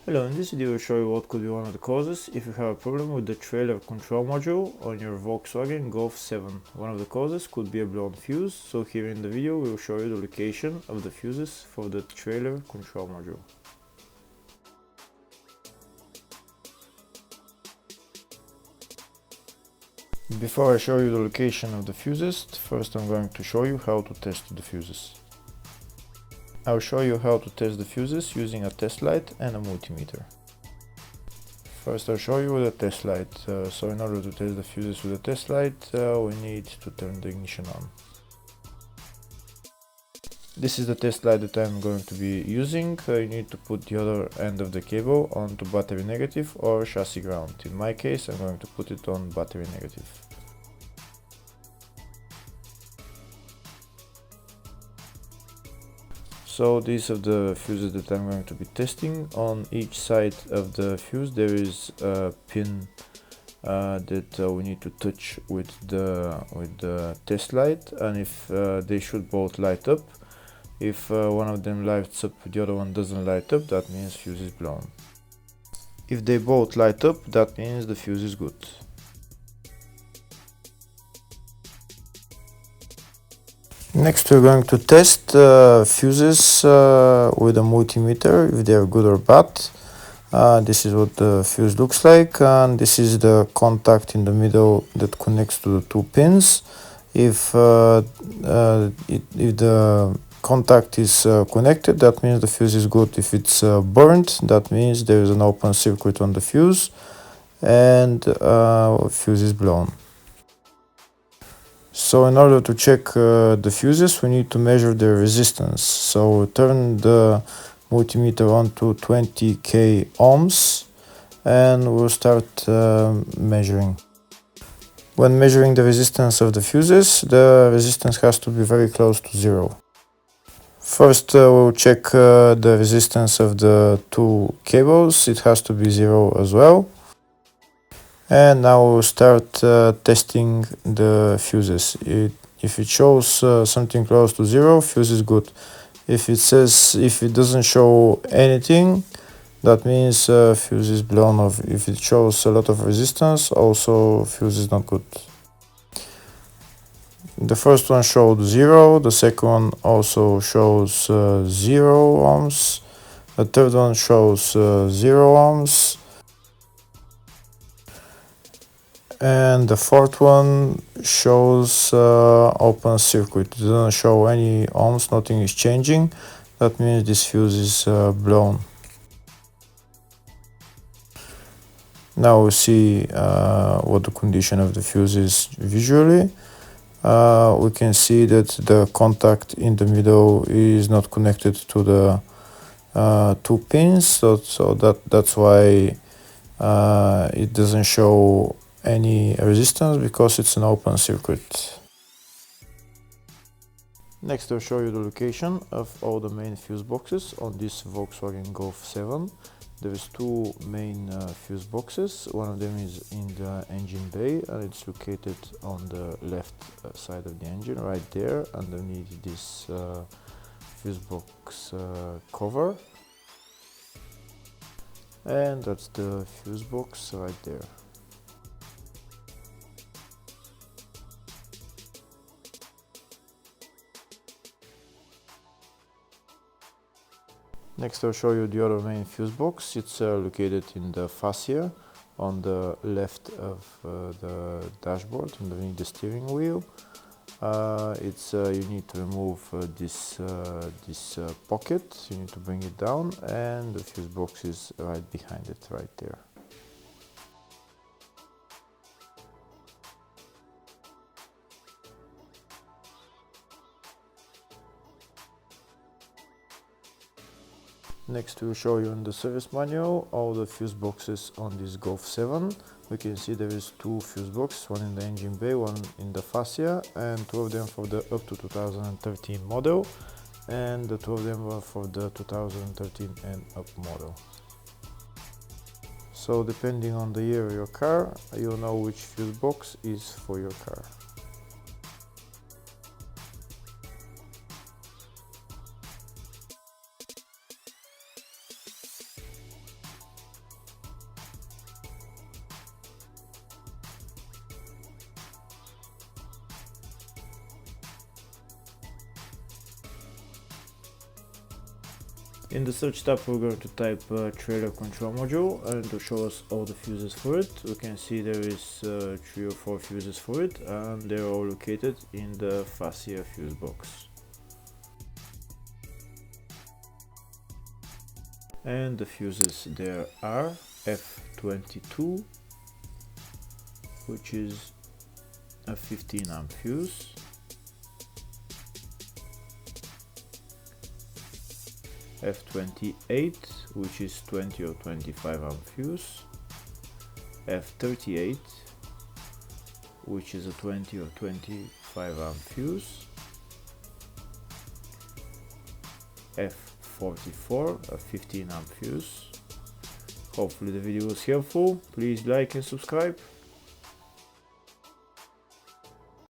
Hello, in this video I will show you what could be one of the causes if you have a problem with the trailer control module on your Volkswagen Golf 7. One of the causes could be a blown fuse, so here in the video we will show you the location of the fuses for the trailer control module. Before I show you the location of the fuses, first I'm going to show you how to test the fuses. I'll show you how to test the fuses using a test light and a multimeter. First I'll show you with a test light. So in order to test the fuses with a test light, we need to turn the ignition on. This is the test light that I'm going to be using. You need to put the other end of the cable onto battery negative or chassis ground. In my case I'm going to put it on battery negative. So these are the fuses that I'm going to be testing. On each side of the fuse there is a pin that we need to touch with the test light, and if they should both light up. If one of them lights up, the other one doesn't light up, that means fuse is blown. If they both light up, that means the fuse is good. Next we're going to test fuses with a multimeter, if they are good or bad. This is what the fuse looks like, and this is the contact in the middle that connects to the two pins. If the contact is connected, that means the fuse is good. If it's burnt, that means there is an open circuit on the fuse and fuse is blown. So in order to check the fuses, we need to measure their resistance. So turn the multimeter on to 20k ohms and we'll start measuring. When measuring the resistance of the fuses, the resistance has to be very close to zero. First we'll check the resistance of the two cables. It has to be zero as well. And now we'll start testing the fuses. If it shows something close to zero, fuse is good. If it doesn't show anything, that means fuse is blown off. If it shows a lot of resistance, also fuse is not good. The first one showed 0, the second one also shows 0 ohms, the third one shows 0 ohms, and the fourth one shows open circuit. It doesn't show any ohms, nothing is changing. That means this fuse is blown. Now we see what the condition of the fuse is visually. We can see that the contact in the middle is not connected to the two pins, so that's why it doesn't show any resistance, because it's an open circuit. Next I'll show you the location of all the main fuse boxes on this Volkswagen Golf 7. There is two main fuse boxes. One of them is in the engine bay and it's located on the left side of the engine, right there underneath this fuse box cover. And that's the fuse box right there. Next I'll show you the other main fuse box. It's located in the fascia on the left of the dashboard, underneath the steering wheel. You need to remove this pocket, you need to bring it down, and the fuse box is right behind it, right there. Next we'll show you in the service manual all the fuse boxes on this Golf 7. We can see there is two fuse boxes, one in the engine bay, one in the fascia, and two of them for the up to 2013 model, and the two of them were for the 2013 and up model. So depending on the year of your car, you'll know which fuse box is for your car. In the search tab we're going to type trailer control module, and to show us all the fuses for it, we can see there is 3 or 4 fuses for it, and they're all located in the fascia fuse box. And the fuses there are F22, which is a 15 amp fuse, F28, which is 20 or 25 amp fuse, F38, which is a 20 or 25 amp fuse, F44, a 15 amp fuse. Hopefully the video was helpful. Please like and subscribe.